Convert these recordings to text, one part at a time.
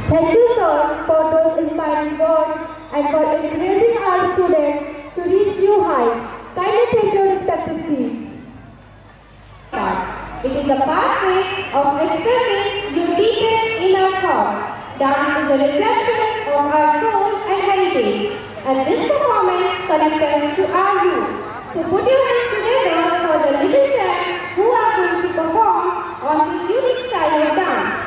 Thank you, sir, for those inspiring words and for encouraging our students to reach new heights. Kindly take your respective seats. It is a pathway of expressing your deepest inner thoughts. Dance is a reflection of our soul and heritage, and this performance connects us to our roots. So put your hands together for the little chants who are going to perform on this unique style of dance.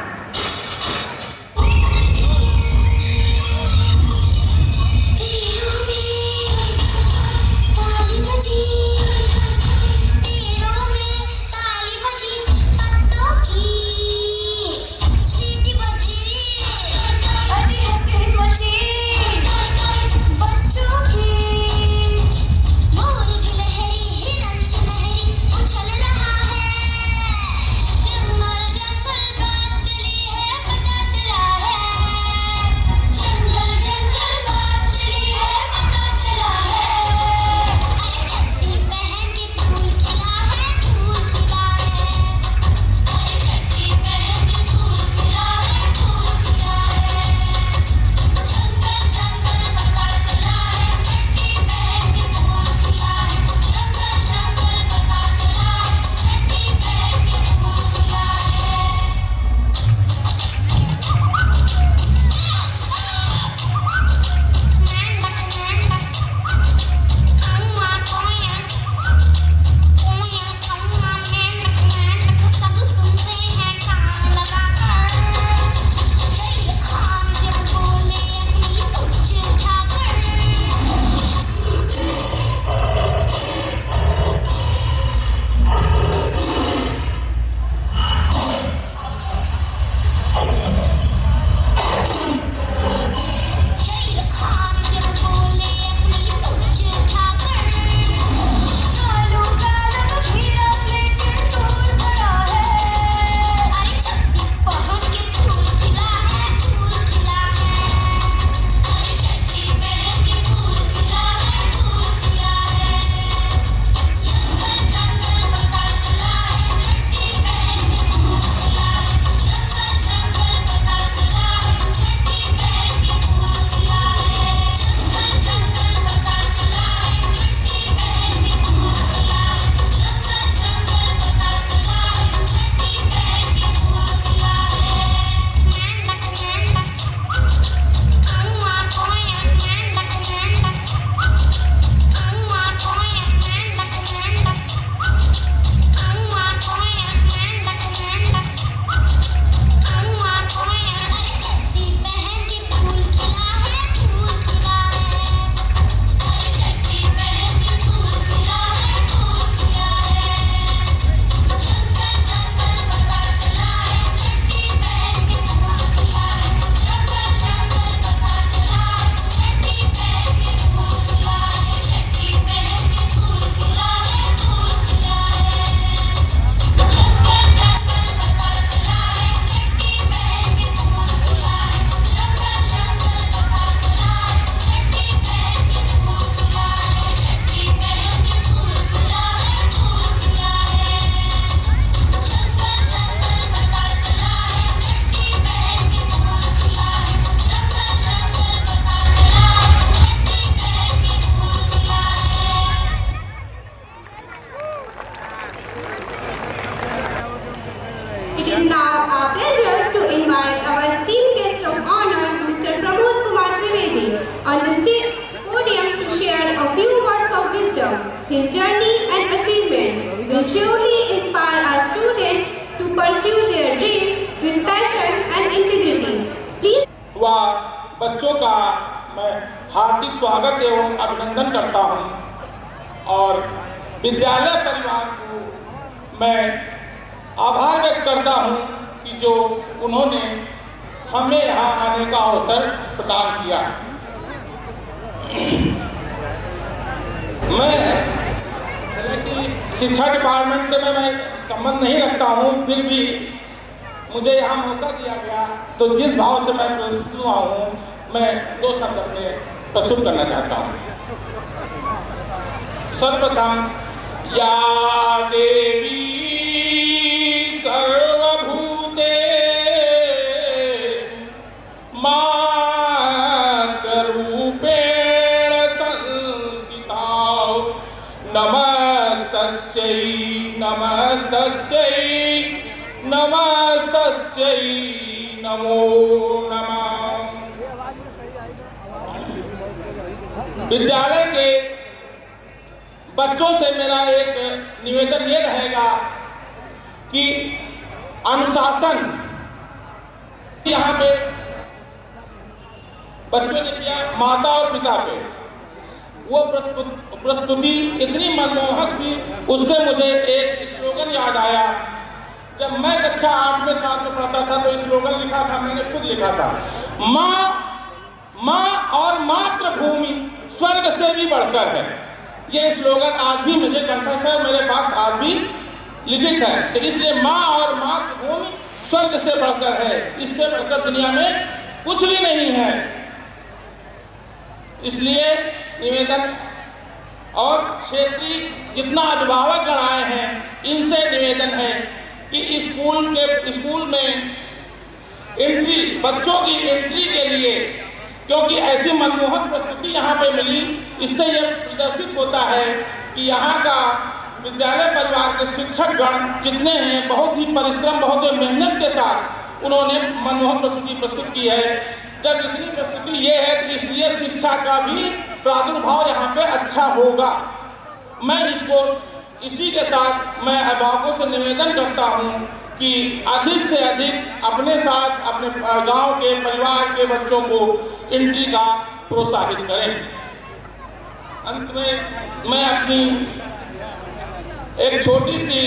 It is now our pleasure to invite our esteemed guest of honor, Mr. Pramod Kumar Trivedi, on the stage podium to share a few words of wisdom. His journey and achievements will surely inspire our students to pursue their dream with passion and integrity. Please. बच्चों का मैं हार्दिक स्वागत एवं अभिनंदन करता हूं और विद्यालय परिवार को मैं आभार व्यक्त करता हूं कि जो उन्होंने हमें यहाँ आने का अवसर प्रदान किया। मैं शिक्षा डिपार्टमेंट से मैं संबंध नहीं रखता हूं, फिर भी मुझे यहाँ मौका दिया गया तो जिस भाव से मैं प्रस्तुत हुआ हूँ मैं दो शब्द में प्रस्तुत करना चाहता हूँ। सर्वप्रथम या देवी सर्वभूतेषु मातरूपेण संस्थितां नमस्तस्यै नमस्तस्यै नमस्तस्यै नमो नमः। विद्यालय के बच्चों से मेरा एक निवेदन ये रहेगा कि अनुशासन यहाँ पे बच्चों ने किया माता और पिता पे, वो प्रस्तुति इतनी मनमोहक थी, उससे मुझे एक स्लोगन याद आया। जब मैं कक्षा 8 में 7 में पढ़ता था तो स्लोगन लिखा था, मैंने खुद लिखा था, माँ और मातृभूमि स्वर्ग से भी बढ़कर है। ये स्लोगन आज भी मुझे कंठस्थ है, मेरे पास आज भी लिखित है। तो इसलिए माँ और मातृभूमि स्वर्ग से बढ़कर है, इससे बढ़कर दुनिया में कुछ भी नहीं है। इसलिए निवेदन और क्षेत्रीय जितना अभिभावक गण आए हैं, इनसे निवेदन है कि स्कूल में एंट्री, बच्चों की एंट्री के लिए, क्योंकि ऐसी मनमोहक प्रस्तुति यहाँ पे मिली, इससे यह प्रदर्शित होता है कि यहाँ का विद्यालय परिवार के शिक्षक गण जितने हैं, बहुत ही परिश्रम, बहुत ही मेहनत के साथ उन्होंने मनमोहक प्रस्तुति प्रस्तुत की है। जब इतनी प्रस्तुति ये है तो इसलिए शिक्षा का भी प्रादुर्भाव यहाँ पे अच्छा होगा। मैं इसी के साथ मैं अभिभावकों से निवेदन करता हूँ कि अधिक से अधिक अपने साथ अपने गांव के परिवार के बच्चों को एंट्री का प्रोत्साहित करें। अंत में मैं अपनी एक छोटी सी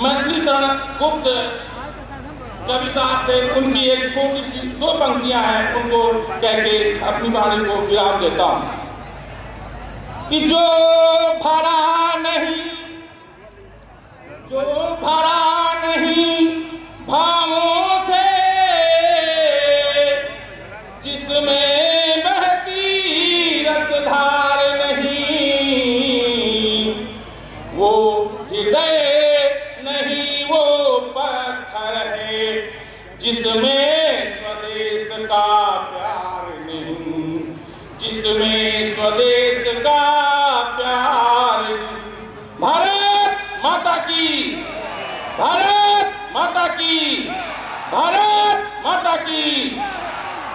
मैथिली शरण गुप्त कवि साहब थे, उनकी एक छोटी सी 2 पंक्तियां हैं, उनको कह के अपनी वाणी को विराम देता हूं कि जो भरा नहीं भावों से, जिसमें बहती रसधार नहीं, वो हृदय नहीं, वो पत्थर है जिसमें स्वदेश का प्यार नहीं, जिसमें स्वदेश का प्यार नहीं। भारत माता की, भारत माता की, भारत माता की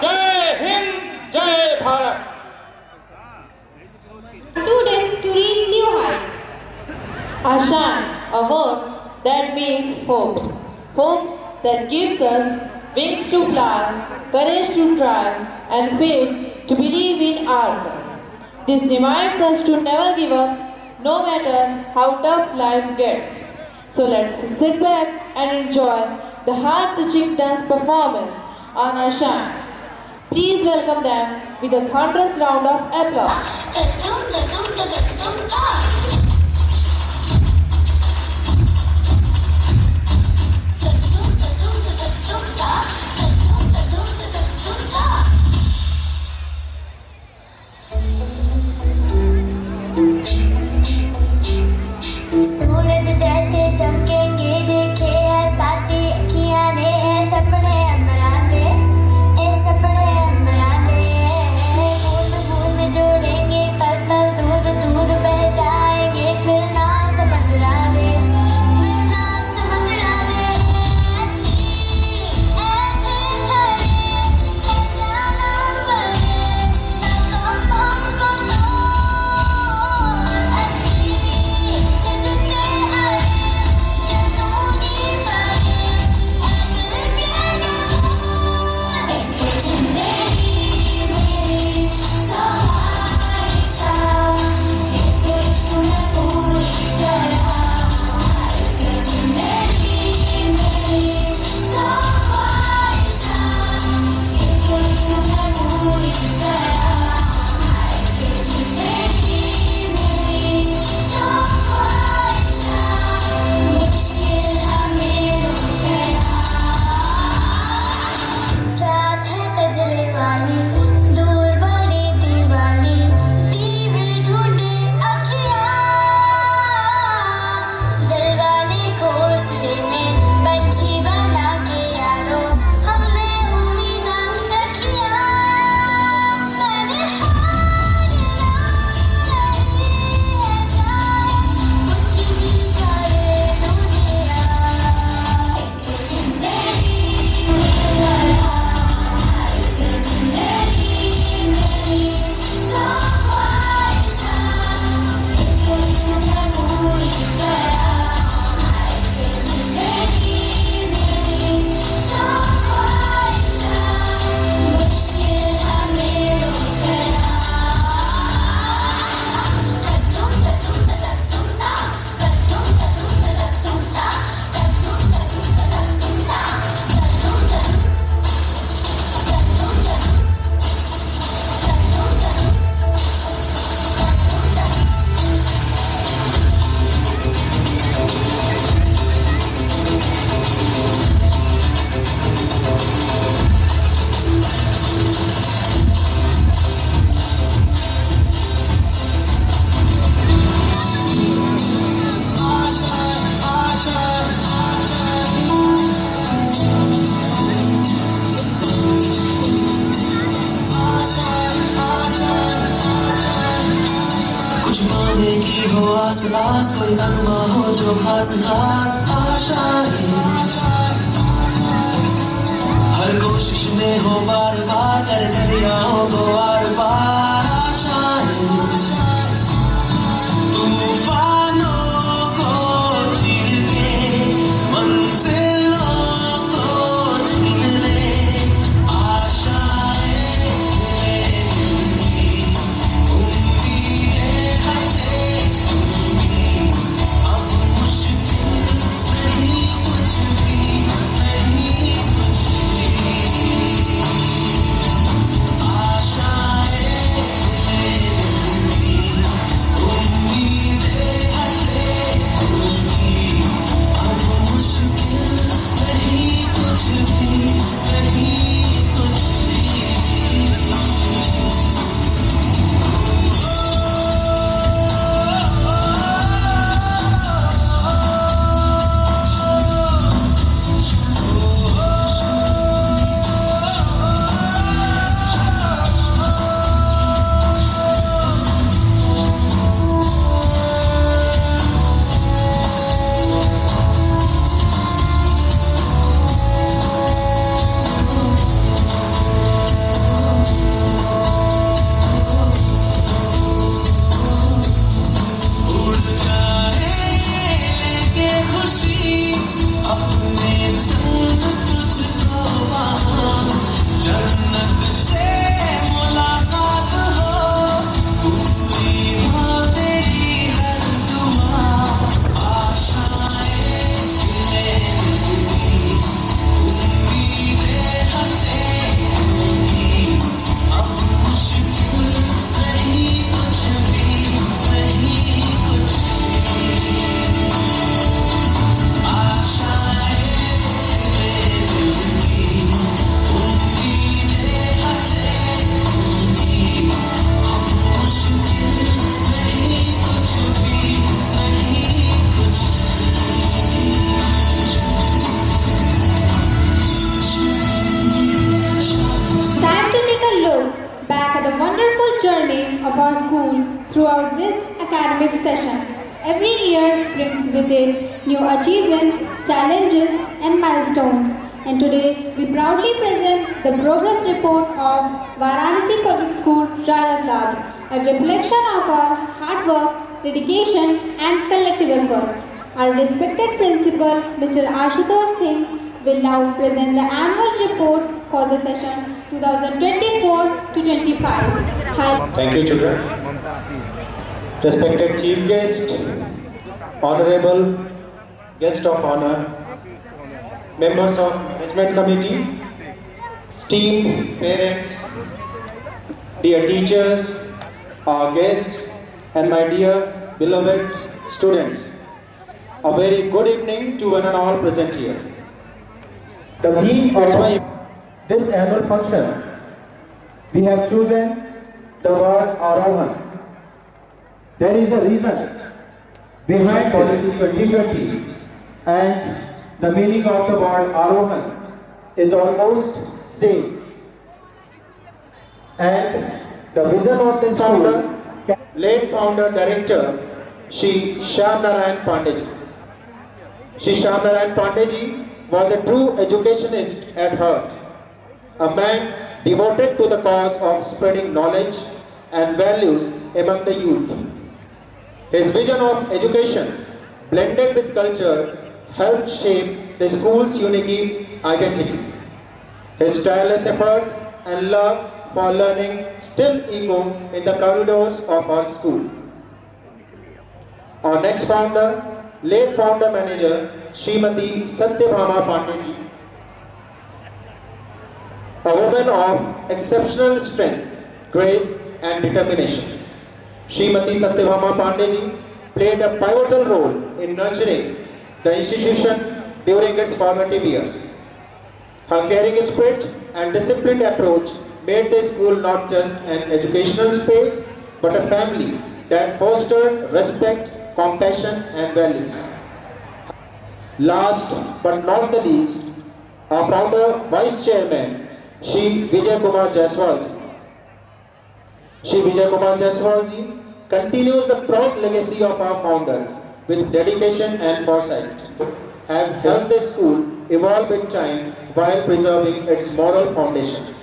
जय हिंद, जय Bharat. Students to reach new heights. Ashan, a word that means hopes. Hopes that gives us wings to fly, courage to try, and faith to believe in ourselves. This reminds us to never give up, no matter how tough life gets. So let's sit back and enjoy the heart-touching dance performance on Ashan. Please welcome them with a thunderous round of applause. सूरज जैसे चमकेंगे देखे है साटी अखियां ने, सपने अमराने, सपने अमराने, बूंद बूंद जोड़ेंगे पल पल दूर दूर बह जाएंगे। आस कोई अरमा हो जो खास खास आशाएं हर कोशिश में हो बार बार कर दरियाओं को बार बार आशाएं तूफानों को चीर के मंजिलों को छीन ले आशाएं उम्मीदें हंसे अब मुश्किल नहीं कुछ भी नहीं कुछ भी आशाएं उम्मीदें हंसे अब मुश्किल नहीं कुछ भी नहीं कुछ उड़ जाने के खुशी अपने संग तुझको वहाँ जन्नत से मुलाकात हो पूरी हो तेरी हर दुआ आशाएं उम्मीदें हंसे अब मुश्किल नहीं कुछ भी नहीं कुछ आशाएं उम्मीदें हंसे अब मुश्किल नहीं कुछ भी नहीं कुछ Time to take a look back at the wonderful journey of our school throughout this academic session. Every year brings with it new achievements, challenges, and milestones. And today we proudly present the progress report of Varanasi Public School, Rajatlab, a reflection of our hard work, dedication, and collective efforts. Our respected principal, Mr. Ashutosh Singh, will now present the annual report for the session 2024 to 25. Hi. Thank you, children. Respected chief guest, honorable guest of honor, members of management committee, esteemed parents, dear teachers, our guests, and my dear beloved students. A very good evening to one and all present here. The theme of this annual function, we have chosen the word Arohan. There is a reason behind policy 2020, and the meaning of the word Arohan is almost same. And the vision of this Founder, school, late founder director, Shri Shyam Narayan Pandeji. Shri Shyam Narayan Pandeji was a true educationist at heart, a man devoted to the cause of spreading knowledge and values among the youth. His vision of education, blended with culture, helped shape the school's unique identity. His tireless efforts and love for learning still echo in the corridors of our school. Our next founder, late founder manager, Srimati Satyabhama Pandeji, a woman of exceptional strength, grace and determination. Srimati Satyabhama Pandeji played a pivotal role in nurturing the institution during its formative years. Her caring spirit and disciplined approach made the school not just an educational space, but a family that fostered respect, compassion and values. Last but not the least, our founder Vice Chairman, Shri Vijay Kumar Jaiswal ji. Shri Vijay Kumar Jaiswal ji continues the proud legacy of our founders with dedication and foresight, have helped the school evolve with time while preserving its moral foundation.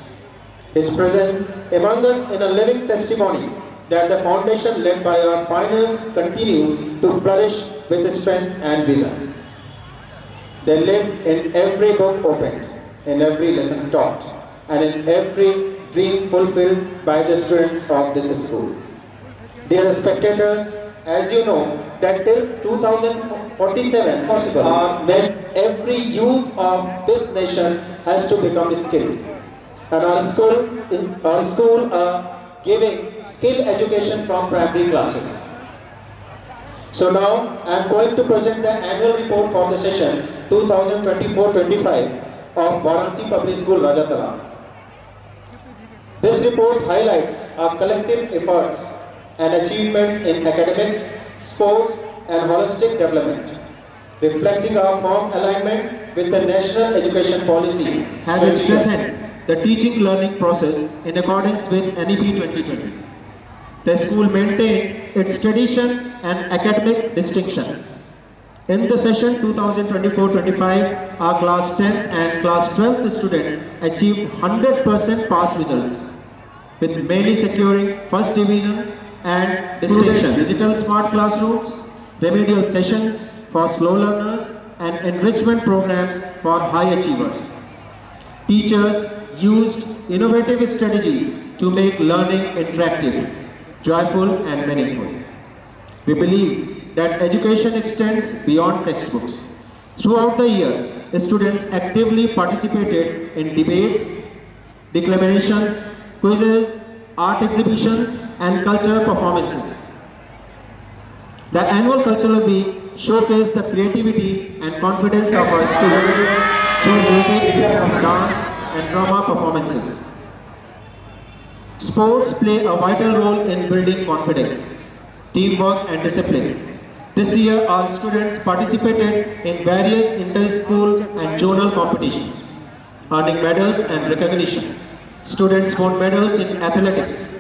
His presence among us is a living testimony that the foundation led by our pioneers continues to flourish with strength and vision. They live in every book opened, in every lesson taught, and in every dream fulfilled by the students of this school. Dear spectators, as you know that till 2047 possible, every youth of this nation has to become skilled. And our school are giving skill education from primary classes. So now I am going to present the annual report for the session 2024-25 of Varanasi Public School, Rajatala. This report highlights our collective efforts and achievements in academics, sports and holistic development, reflecting our firm alignment with the National Education Policy has strengthened the teaching learning process in accordance with NEP 2020. The school maintained its tradition and academic distinction. In the session 2024-25, our class 10th and class 12th students achieved 100% pass results, with many securing first divisions and distinctions. Digital smart classrooms, remedial sessions for slow learners, and enrichment programs for high achievers. Teachers used innovative strategies to make learning interactive, joyful and meaningful. We believe that education extends beyond textbooks. Throughout the year, students actively participated in debates, declamations, quizzes, art exhibitions and cultural performances. The annual cultural week showcased the creativity and confidence of our students through music, dance and drama performances. Sports play a vital role in building confidence, teamwork and discipline. This year, our students participated in various inter-school and zonal competitions, earning medals and recognition. Students won medals in athletics,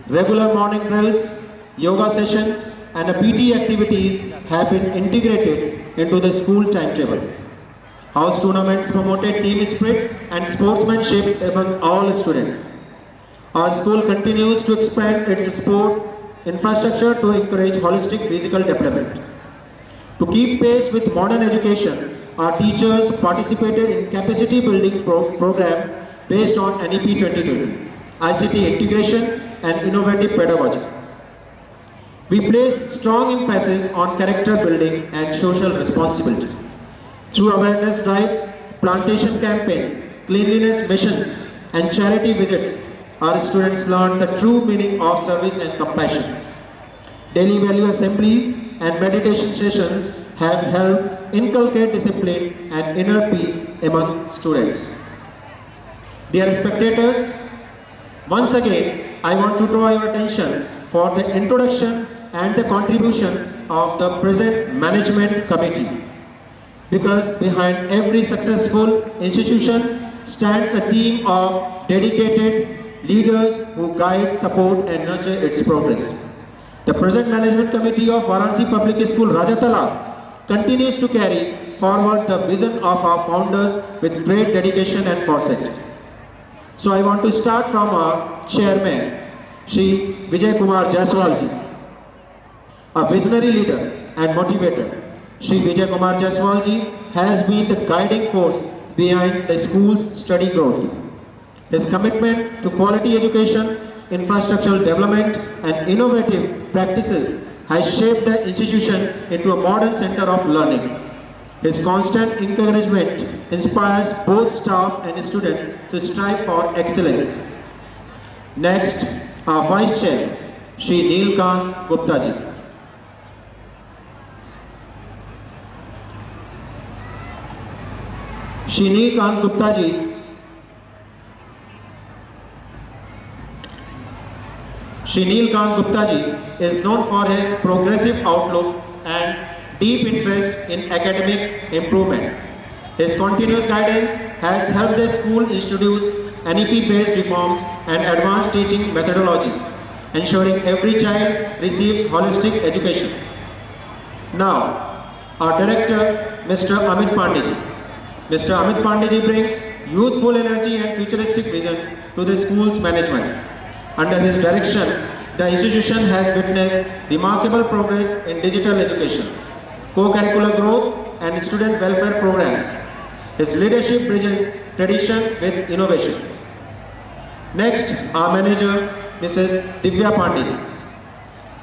regular morning drills, yoga sessions, and PT activities have been integrated into the school timetable. House tournaments promoted team spirit and sportsmanship among all students. Our school continues to expand its sport infrastructure to encourage holistic physical development. To keep pace with modern education, our teachers participated in capacity building program based on NEP 2020, ICT integration and innovative pedagogy. We place strong emphasis on character building and social responsibility. Through awareness drives, plantation campaigns, cleanliness missions and charity visits, our students learn the true meaning of service and compassion. Daily value assemblies and meditation sessions have helped inculcate discipline and inner peace among students. Dear spectators, once again, I want to draw your attention for the introduction and the contribution of the present management committee. Because behind every successful institution stands a team of dedicated leaders who guide, support and nurture its progress. The present management committee of Varanasi Public School, Rajatala continues to carry forward the vision of our founders with great dedication and foresight. So I want to start from our chairman, Shri Vijay Kumar Jaiswal ji, a visionary leader and motivator. Shri Vijay Kumar Jaiswal ji has been the guiding force behind the school's steady growth. His commitment to quality education, infrastructural development and innovative practices has shaped the institution into a modern center of learning. His constant encouragement inspires both staff and students to strive for excellence. Next, our Vice Chair, Shri Neelkant Gupta ji. Shri Neelkant Gupta ji Shri Neelkant Gupta ji is known for his progressive outlook and deep interest in academic improvement. His continuous guidance has helped the school introduce NEP-based reforms and advanced teaching methodologies. ensuring every child receives holistic education. Now, our director, Mr. Amit Pandeji. Mr. Amit Pandeji brings youthful energy and futuristic vision to the school's management. Under his direction, the institution has witnessed remarkable progress in digital education, co-curricular growth, and student welfare programs. His leadership bridges tradition with innovation. Next, our manager, Mrs. Divya Pandeji.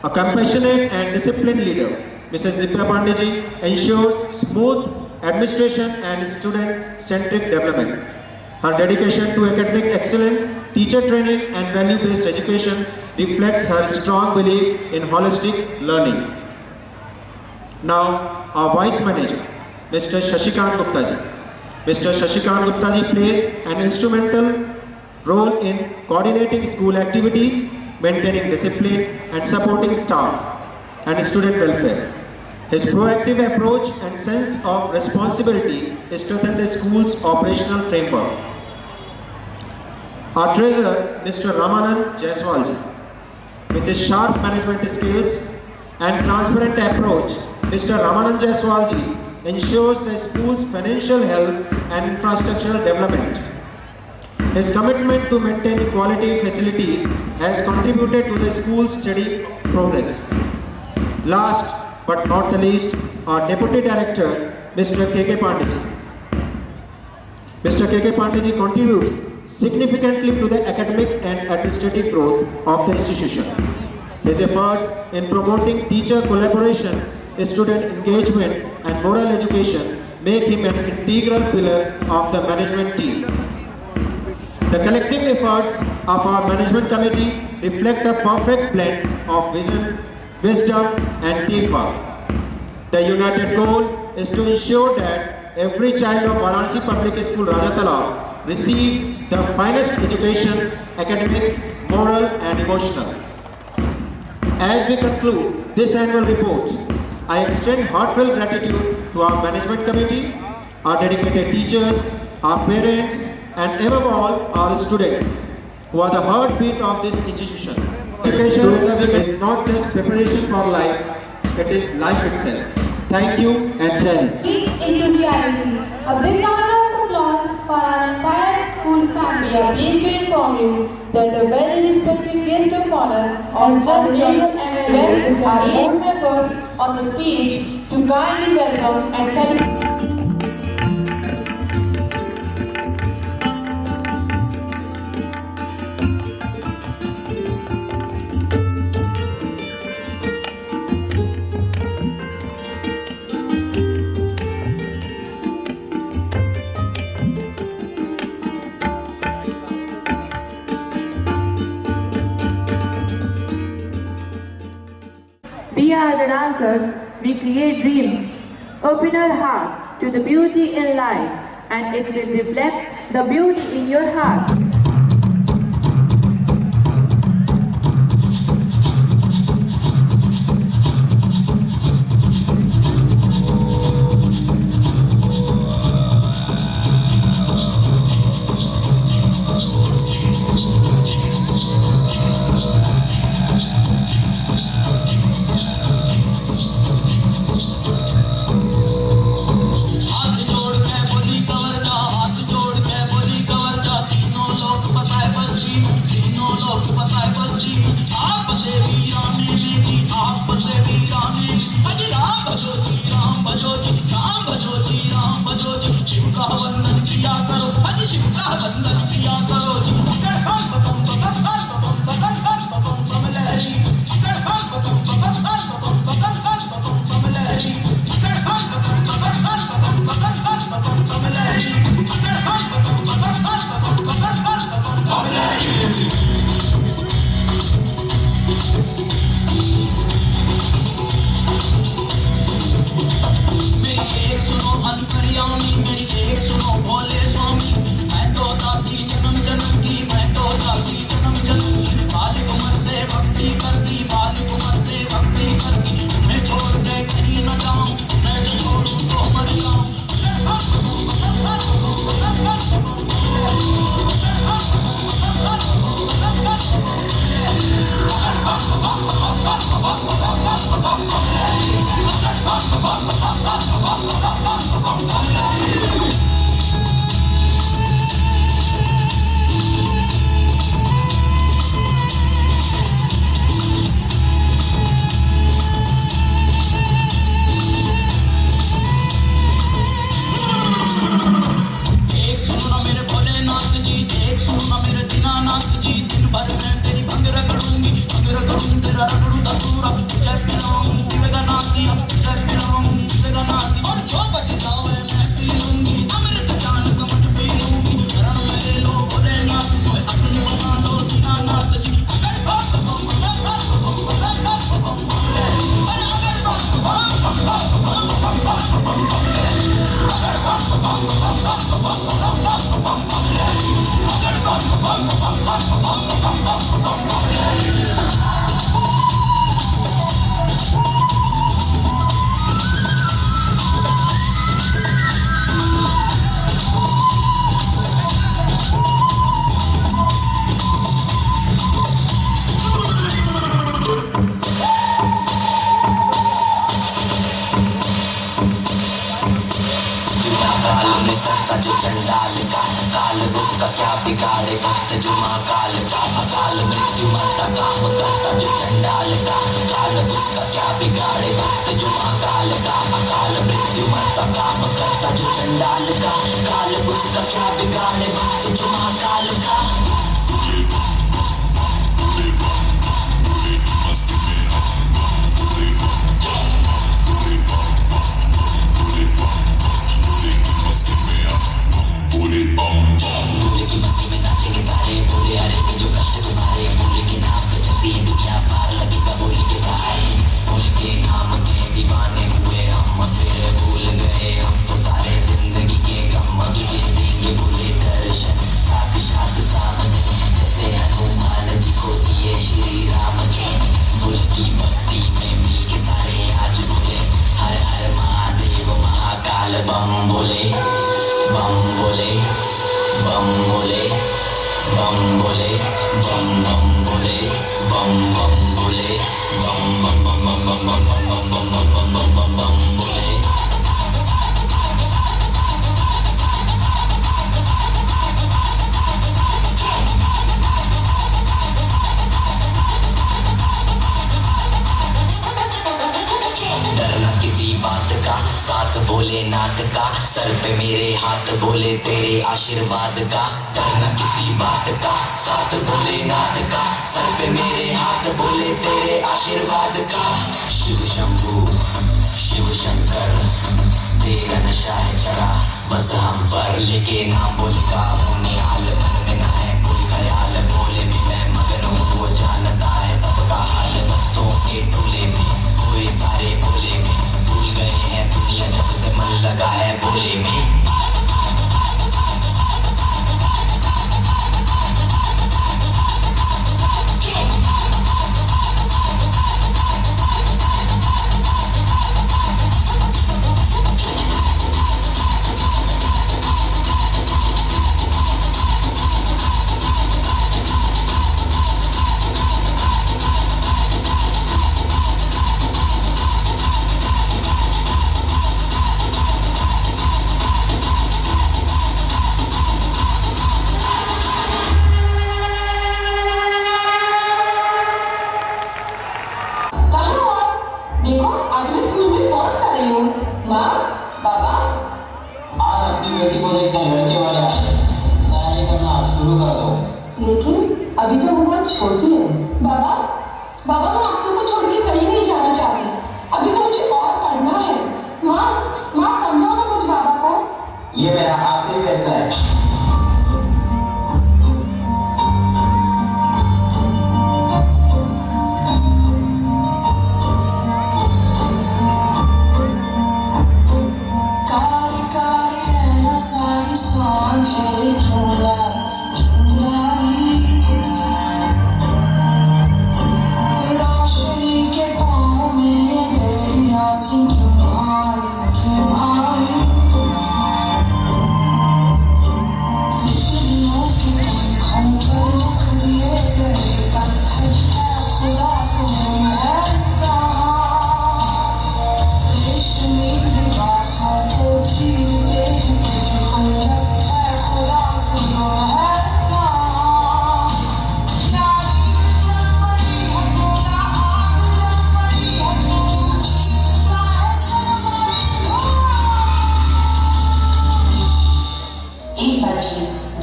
A compassionate and disciplined leader, Mrs. Divya Pandeji ensures smooth administration and student-centric development. Her dedication to academic excellence, teacher training, and value-based education reflects her strong belief in holistic learning. Now, our Vice Manager, Mr. Shashikant Gupta ji. Mr. Shashikant Gupta ji plays an instrumental role in coordinating school activities, maintaining discipline, and supporting staff and student welfare. His proactive approach and sense of responsibility strengthen the school's operational framework. Our treasurer, Mr. Ramanand Jaiswal ji. With his sharp management skills and transparent approach, Mr. Ramanand Jaiswal ji ensures the school's financial health and infrastructural development. His commitment to maintaining quality facilities has contributed to the school's steady progress. Last but not the least, our Deputy Director, Mr. K.K. Pandeji. Mr. K.K. Pandeji contributes significantly to the academic and administrative growth of the institution. His efforts in promoting teacher collaboration, student engagement, and moral education make him an integral pillar of the management team. The collective efforts of our management committee reflect a perfect blend of vision, wisdom, and teamwork. The united goal is to ensure that every child of Varanasi Public School Rajatala receives the finest education, academic, moral, and emotional. As we conclude this annual report, I extend heartfelt gratitude to our management committee, our dedicated teachers, our parents, and above all, our students, who are the heartbeat of this institution. Education is not just preparation for life, it is life itself. Thank you and Jai Hind. Into reality. A big round of applause for our entire school family. We are pleased to inform you that the very respected guest of honor has just joined and request our board members on the stage to kindly welcome and felicitate. We are the dancers, we create dreams. Open your heart to the beauty in life and it will reflect the beauty in your heart. जो चंडाल का काल उसका क्या बिगाड़े भक्त जो महाकाल का अकाल मृत्यु मरता काम करता जो चंडाल का काल उसका क्या बिगाड़े भक्त जो महाकाल का अकाल मृत्यु मरता काम करता जो चंडाल का काल उसका क्या बिगाड़े भक्त जो महाकाल का भोले की मस्ती में नाचेंगे सारे भोले हरेंगे जो कष्ट तुम्हारे भोले के नाम पे चलती है दुनिया पार लगेगा भोले के सहारे भोले के नाम के दीवाने हुए हम फिर भूल गए हम तो सारे जिंदगी के गम तुझे देंगे भोले दर्शन साक्षात सामने जैसे हनुमान जी को दिए श्री राम के भोले की भक्ति में मिल के सारे आज भोले हर हर महादेव महाकाल बम भोले बम भोले बम भोले बम भोले बम बम भोले बम बम भोले बम बम बम बम बम बम बम बम बम बम बम बम भोले डरना किसी बात का साथ भोलेनाथ का सर पे मेरे हाथ भोले तेरे आशीर्वाद का डरना किसी बात का साथ भोलेनाथ का सर पे मेरे हाथ भोले तेरे आशीर्वाद का शिव शंभू शिव शंकर तेरा नशा है चढ़ा बस हम पर लेके नाम बोले का होने हाल मन में ना है कोई ख्याल भोले में मैं मगन हूँ वो जानता है सबका हाल मस्तों के टोले में कोई सारे भोले में भूल गए हैं दुनिया जब से मन लगा है भोले में लेकिन अभी तो वो बहुत छोटी है। बाबा, बाबा मैं आप लोग को छोड़ के कहीं नहीं जाना चाहती। अभी तो मुझे और पढ़ना है। माँ, माँ समझाओ ना कुछ बाबा को। ये मेरा आखिरी फैसला है।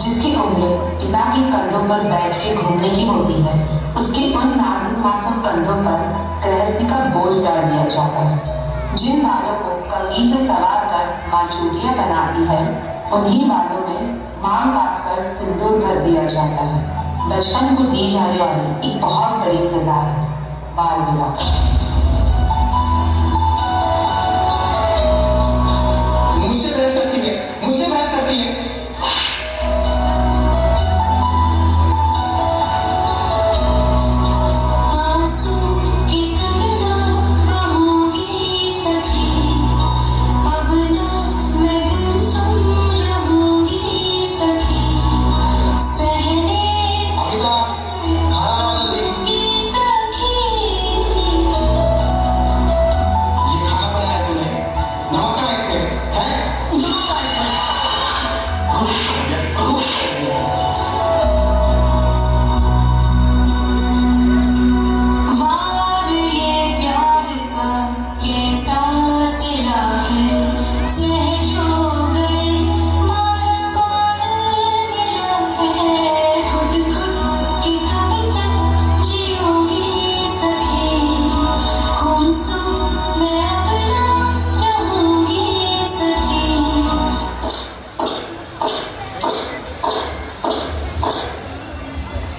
जिसकी उम्र पिता के कंधों पर बैठ के घूमने की होती है, उसके उन नाजुक मासूम कंधों पर गृहस्थी का बोझ डाल दिया जाता है। जिन बालों को कंघी से सवार कर माँ चूड़ियाँ बनाती है, उन्हीं बालों में मांग काट कर सिंदूर भर दिया जाता है। बचपन को दी जाने वाली एक बहुत बड़ी सजा है बाल विवाह। मुझसे बहस करती है, मुझसे बहस करती है।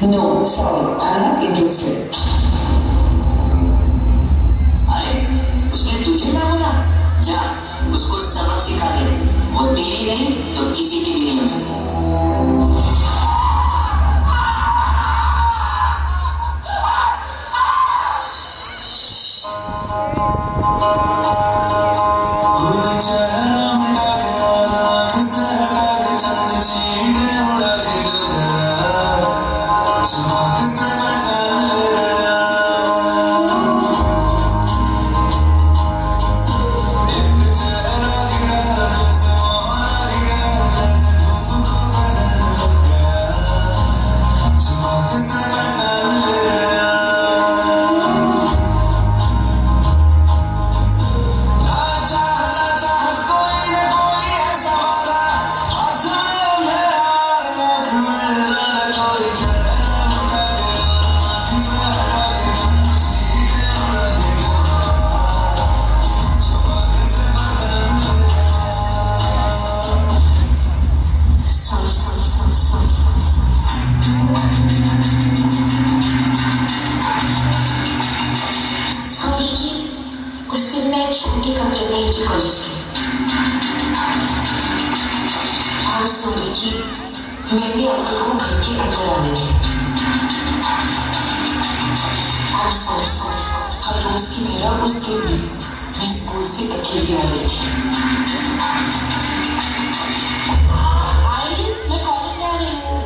No, sorry, I'm not interested. अरे उसने तुझे ना बोला? जा उसको सबक सिखा दे। वो तेरी नहीं तो किसी की भी नहीं हो सकती। मैंने अंकल को घर के अंदर आने दी। हर रोज की तरह उस दिन भी मैं स्कूल से अकेली आ रही थी। मैं कॉलेज जा रही हूँ।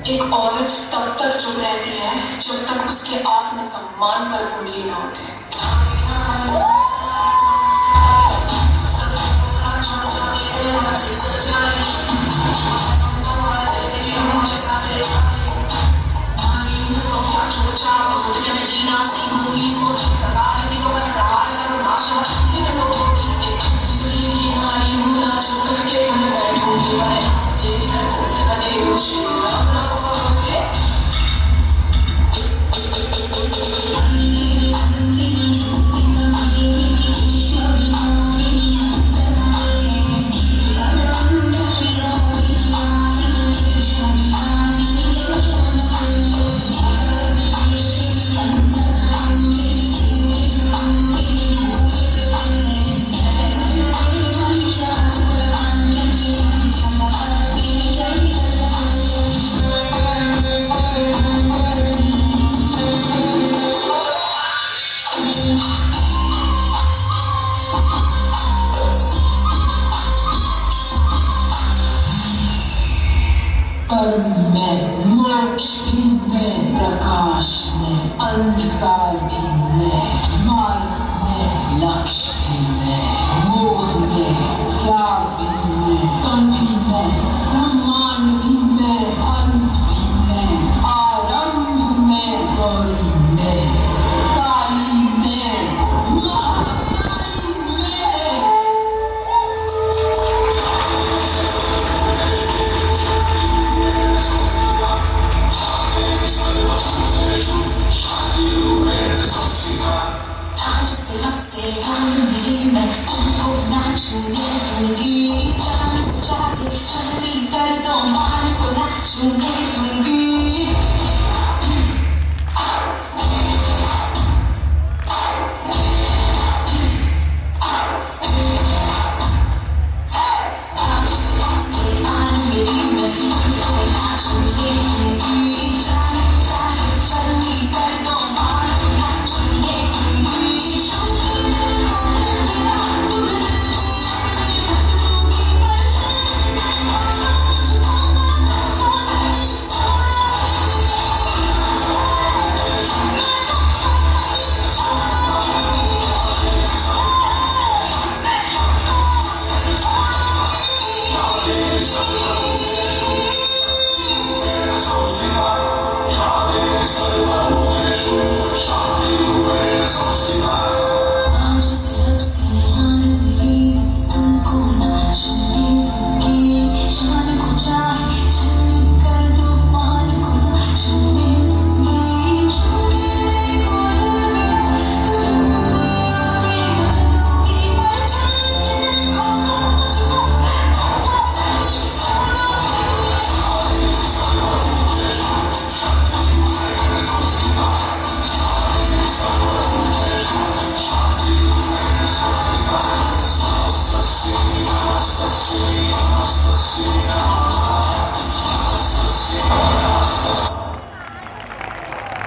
एक औरत तब तक चुप रहती है जब तक उसके आत्मसम्मान पर उंगली न उठे। मोक्ष भी में, प्रकाश में, अंधकार भी में, मार्ग में, लक्ष्य भी में, मोह में, त्याग भी में, तन भी में, ब्रह्मांड भी में, अंत भी में, आरंभ में, गौरी में, काली में, महाकाली में। मैं तुमको ना छूने दूंगी, जान को जाके छलनी कर दो, मान को ना छूने दूंगी। आसमान मेरी मैं तुमको ना छूने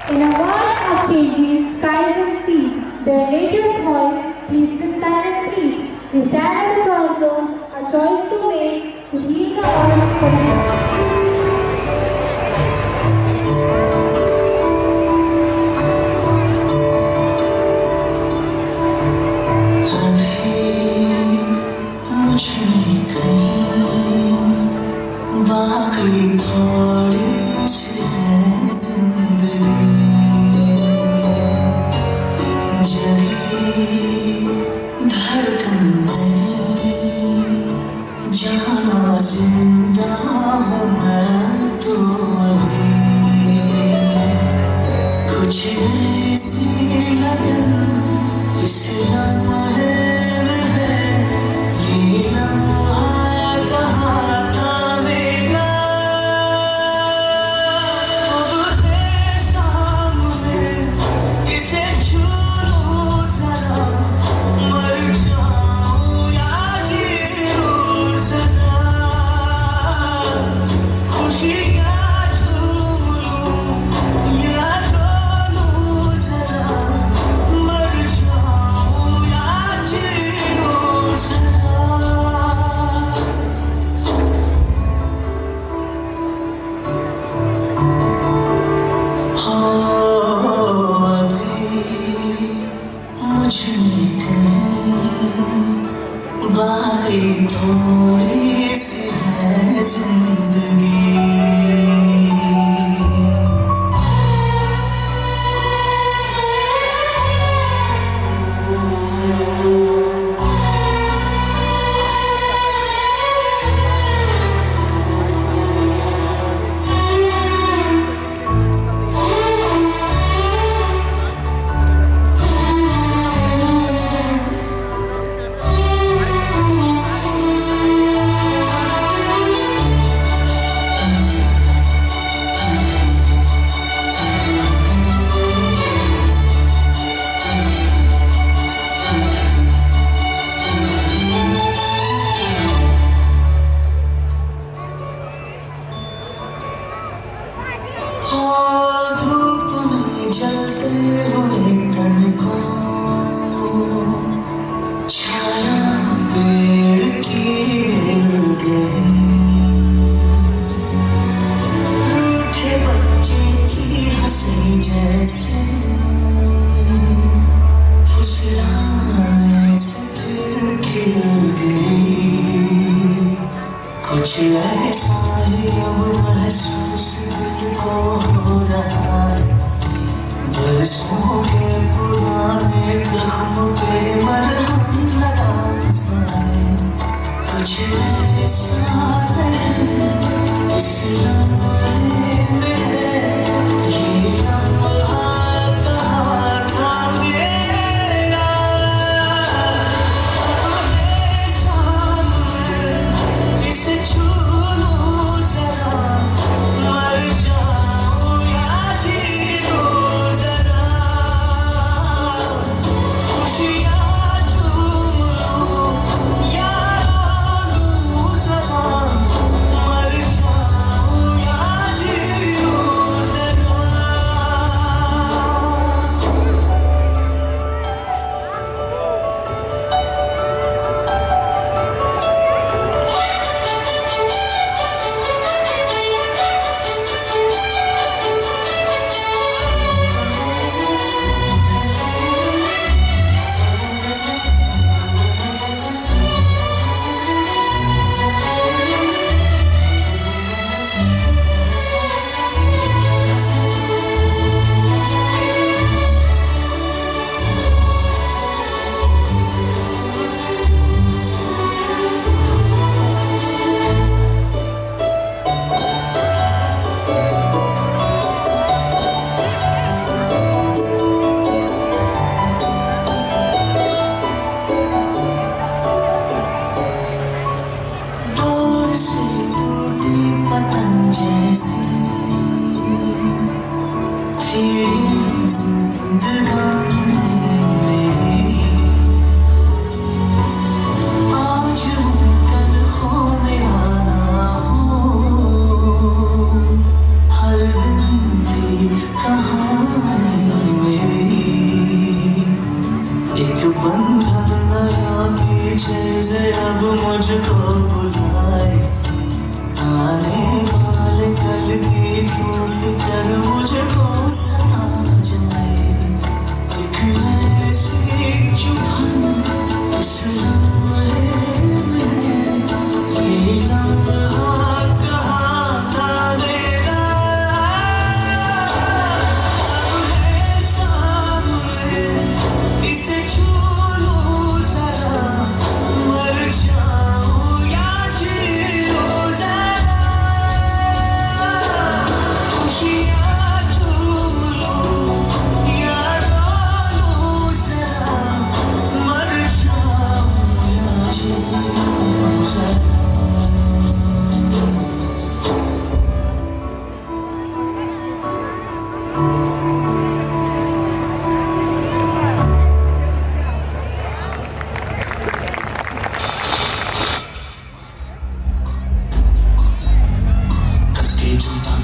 In a world of changing skies and seas, their nature's voice pleads with silent pleas. We stand at the crossroads, a choice to make to heal the earth for the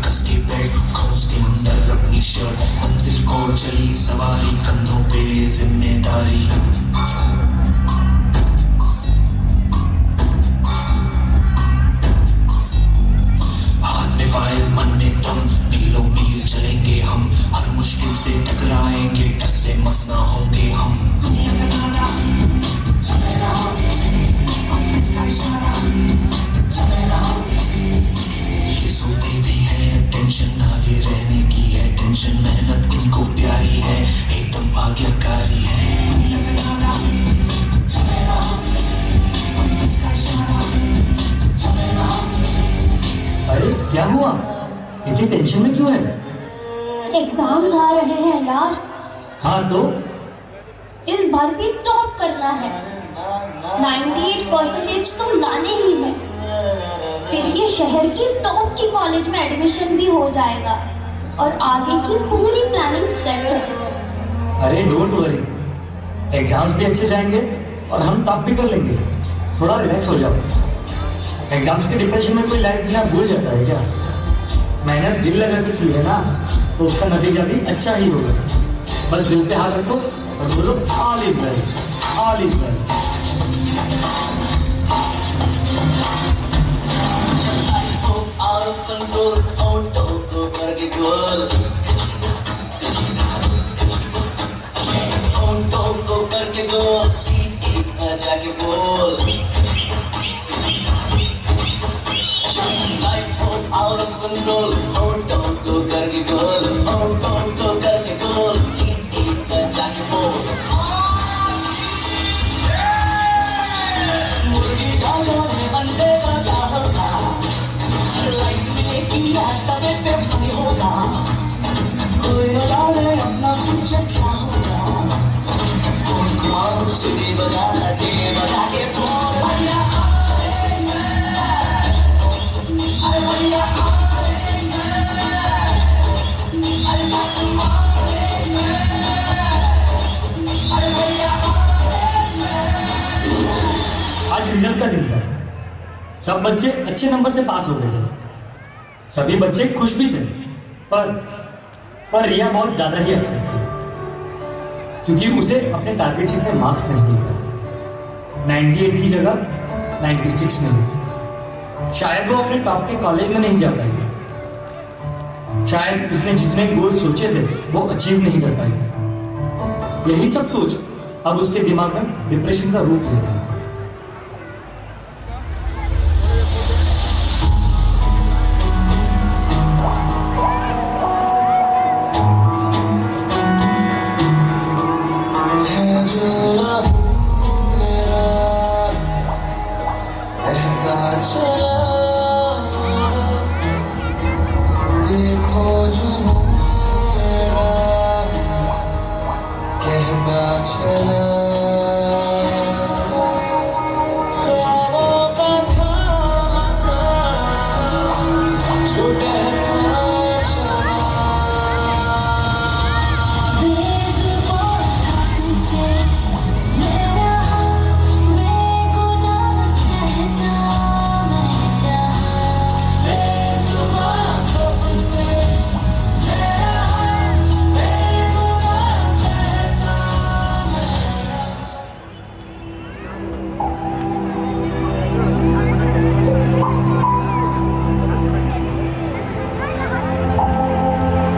कस के बेल्ट खोस के अंदर अपनी shirt, मंजिल को चली सवारी, कंधों पे जिम्मेदारी। हाथ में फाइल मन में दम, मीलों मील चलेंगे हम, हर मुश्किल से टकराएंगे, टस से मस ना होंगे हम। दुनिया का तारा चले रहो, मंजिल का इशारा चले रहो। ये सोते भी है, टेंशन आगे रहने की है, टेंशन मेहनत इनको प्यारी है, एकदम आज्ञाकारी है। दुनिया का तारा चले रहो, मंजिल का इशारा चले रहो। अरे क्या हुआ, इतनी टेंशन में क्यों है? एग्जाम्स आ रहे हैं यार। हाँ तो इस बार भी टॉप करना है, 98% तो लाने ही है, फिर ये शहर की टॉप की कॉलेज में एडमिशन भी हो जाएगा और आगे की पूरी प्लानिंग सेट है। अरे डोंट वरी, एग्जाम्स भी अच्छे जाएंगे और हम टॉप भी कर लेंगे। थोड़ा रिलैक्स हो जाओ। एग्जाम्स के डिप्रेशन में कोई लाइफ जीना भूल जाता है क्या? मेहनत दिल लगा के की है ना, तो उसका नतीजा भी अच्छा ही होगा। बस दिल पे हाथ रखो और बोलो all is well, all is well. Out of control, auto को करके गोल, ऑटो को करके गोल, सीट पर जाके बोल। लाइफ को आउट ऑफ कंट्रोल, ऑटो को करके गोल, ऑटो को करके गोल, सीट पर जाके बोल। मुर्गी डालो में अंडे का क्या होगा, लाइफ में किया तबे पे फ्री होगा, कोई न डाले अपना फ्यूचर क्या होगा। कौन कुमार सीढ़ी बजा के बोल भैया, अरे भैया, अरे चाचू, अरे भैया। आज रिजल्ट का दिन था, सब बच्चे अच्छे नंबर से पास हो गए थे, सभी बच्चे खुश भी थे, पर रिया बहुत ज्यादा ही अपसेट थी, क्योंकि उसे अपने टारगेट शीट में मार्क्स नहीं मिले। 98 की जगह 96 मिले। शायद वो अपने टॉप के कॉलेज में नहीं जा पाई, शायद उसने जितने गोल सोचे थे वो अचीव नहीं कर पाई। यही सब सोच अब उसके दिमाग में डिप्रेशन का रूप ले रही है।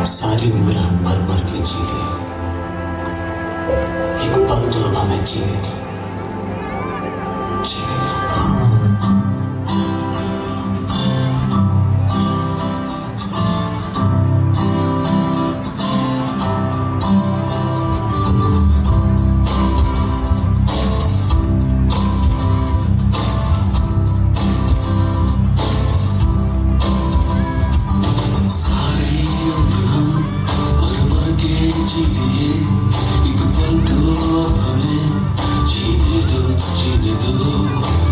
सारी उम्र हम मर मर के जी ले, एक पल तो अब हमें जीने दो, जीने दो। एक पल तो हमें जीने दो, जीने दो।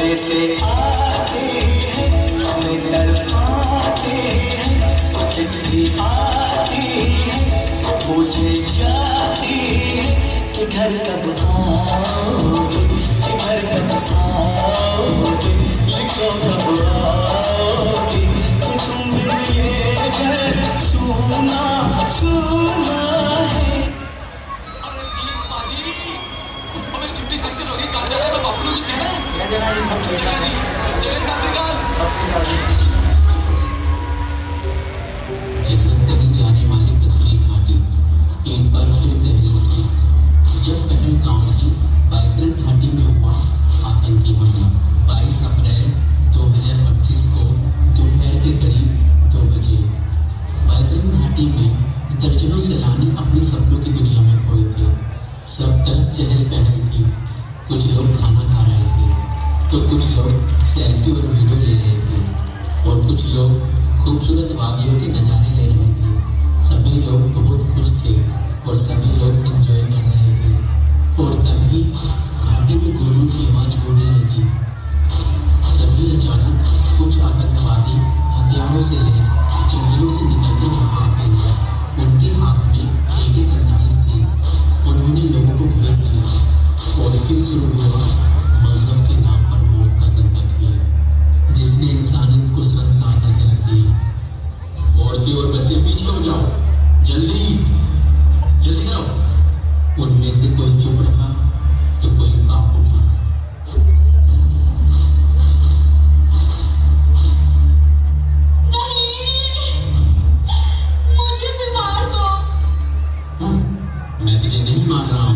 पर्दे से आते हैं, हमें तड़पाते हैं, वो चिट्ठी आती है, पूछे जाती है कि घर कब आओगे, कि घर कब आओगे, लिखो कब आओगे, कि तुम बिन ये घर सुना सुना है। छुट्टी सेक्शन होगी, कहाँ जाना है? मैं बापू को छेड़ा है। चले कहीं जाने वाली कश्मीर घाटी एक बार फिर तहरीर की। जब पहलगाम की बाइसन घाटी में हुआ आतंकी हमला 22 अप्रैल 2025 को दोपहर के करीब 2 बजे बाइसन घाटी में दर्जनों सैलानी अपने सपनों की दुनिया में खोए थे। सब तरफ चहल पहल थी। कुछ लोग खाना खा रहे थे तो कुछ लोग सेल्फी और वीडियो ले रहे थे और कुछ लोग खूबसूरत वादियों के नज़ारे ले रहे थे। सभी लोग बहुत खुश थे और सभी लोग एंजॉय कर रहे थे। और तभी घाटी में गोलियों की आवाज़ गूंजने लगी। तभी अचानक कुछ आतंकवादी हथियारों से लैस जंगलों से निकलकर वहाँ आ गए। उनके हाथ में AK-47 थी। उन्होंने लोगों को घेर लिया और फिर शुरू हुआ मजहब के नाम पर मौत का गंदा खेल, जिसने इंसानियत को शर्मसार करके रख दिया। औरतें और बच्चे पीछे हो जाओ, जल्दी जल्दी करो। उनमें से कोई चुप रहा तो कोई कांप उठा। मुझे भी मार दो। मैं तुझे नहीं मार रहा हूँ।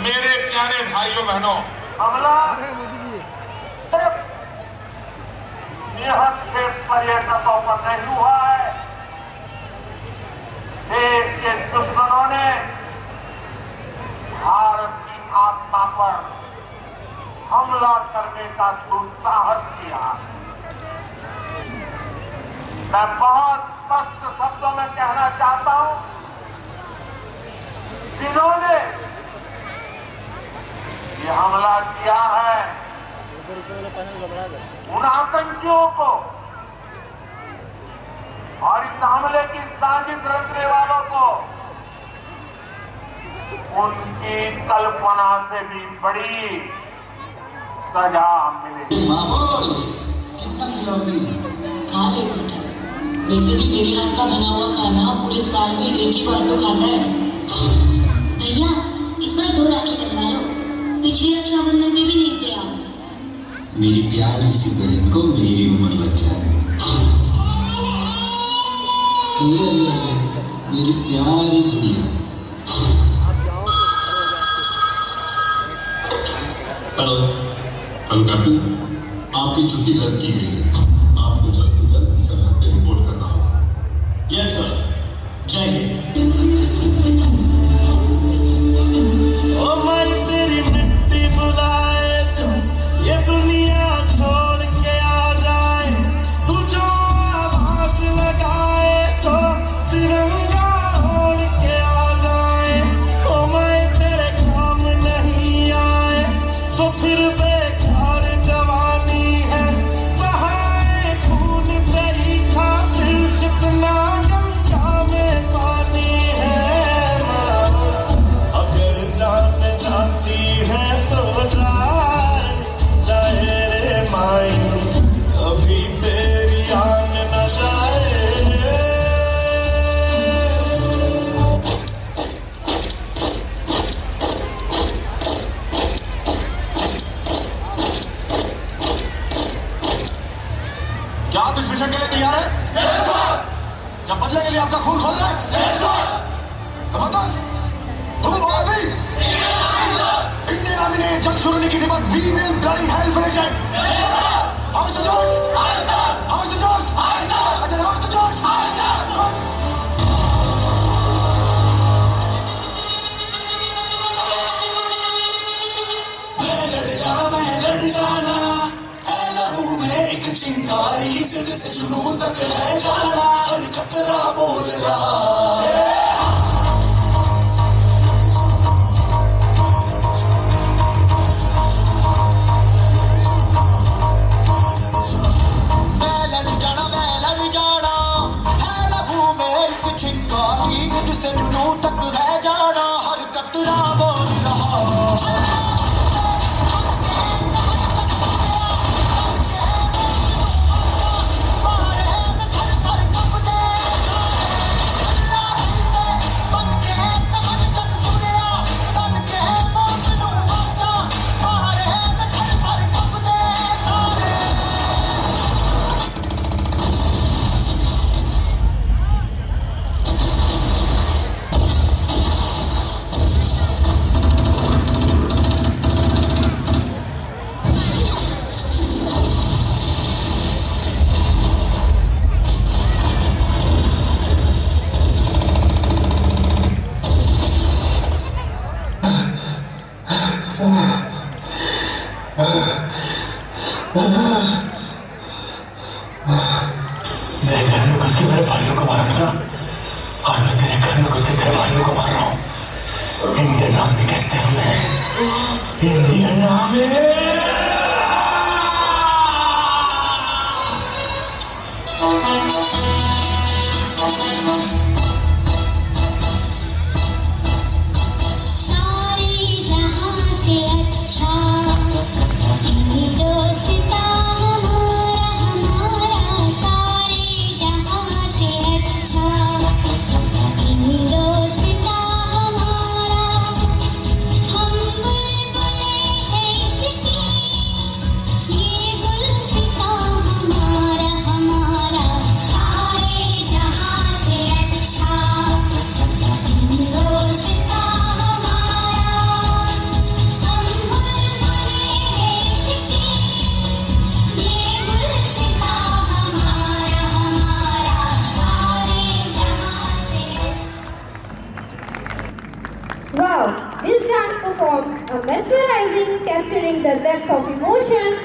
मेरे प्यारे भाइयों बहनों, हमला सिर्फ निहत के पर्यटकों पर नहीं हुआ है। देश के दुश्मनों ने भारत की आत्मा पर हमला करने का दुस्साहस किया। मैं बहुत स्पष्ट शब्दों में कहना चाहता हूं, जिन्होंने ये हमला किया है उन आतंकियों को और इस हमले की साजिश रचने वालों को उनकी कल्पना से भी बड़ी सजा मिलेगी। कितना खिलाओगी? खा ले बेटा, वैसे भी मेरे हाथ का बना हुआ खाना पूरे साल में एक ही बार तो खाता है। भैया इस बार 2 राखी बनवा लो, पिछले रक्षाबंधन में भी नहीं थे आप। मेरी प्यारी सी बहन को मेरी उम्र लग जाए। मेरी प्यारी गुड़िया। हेलो हेलो कैप्टन, आपकी छुट्टी रद्द की गई है। आपको जल्द से जल्द सरहद पे रिपोर्ट करना होगा। यस सर, जय हिंद। ओ मैं तेरी मिट्टी बुलाए तो ये दुनिया छोड़ के आ जाए, तू जो आवाज लगाए तो तिरंगा ओढ़ के आ जाए। ओ मैं तेरे काम नहीं आए तो फिर बेकार जवानी है, बहाए खून तेरी खातिर जितना गंगा में पानी है। अगर जान जाती है तो जाए चाहे रे माई, कभी तेरी आन न जाए। क्या आप इस मिशन के लिए तैयार हैं? क्या बदले के लिए आपका खून खोलना है? जबरदस्त, तुम आ गई। इंडियन आर्मी ने जंग शुरू नहीं की थी, but we will bloody hell finish it. How is the josh? How is the josh? I said, how is the जोश? मैं लड़ जाना है लहू में एक चिंगारी, सिर से जुनून तक है जाना, हर खतरा बोल रहा। मैं लड़ जाना है लहू में एक चिंगारी, सिर से जुनून तक है जाना, हर खतरा बोल रहा। मेरे घर में घुस के मेरे भाइयों को मारा था, और मैं तेरे घर में घुस के तेरे भाइयों को मार रहा हूँ। इंडियन आर्मी कहते हैं हमें, Indian army. Wow, this dance performs a mesmerizing, capturing the depth of emotion